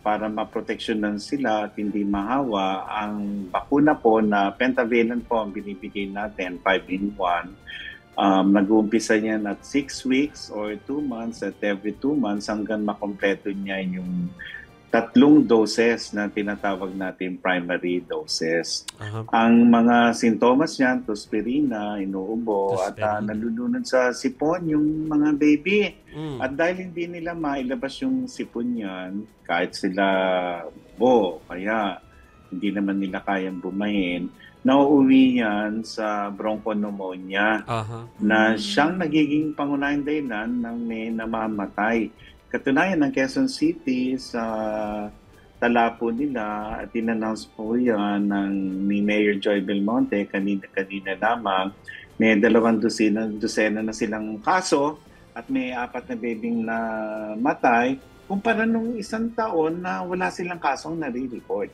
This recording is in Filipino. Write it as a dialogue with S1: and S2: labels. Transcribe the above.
S1: para maproteksyonan sila at hindi mahawa, ang bakuna po na pentavalent po ang binibigay natin, 5-in-1. Nag-uumpisa yan at 6 weeks or 2 months, at every 2 months hanggang makompleto niya yung 3 doses na tinatawag natin primary doses.
S2: Aha.
S1: Ang mga sintomas niyan, tospirina, inuubo, at
S2: Tosferina.
S1: nalulunod sa sipon yung mga baby.
S2: Mm.
S1: At dahil hindi nila mailabas yung sipon niyan, kahit sila kaya hindi naman nila kayang bumahin, nauuwi yan sa bronchopneumonia
S2: Aha.
S1: na siyang nagiging pangunahing dahilan ng may namamatay. Katunayan ng Quezon City sa tala po nila at in-announce po yan ni Mayor Joy Belmonte kanina lamang, may 2 dosena na silang kaso at may 4 na babing na matay kumpara nung 1 taon na wala silang kasong nare-report.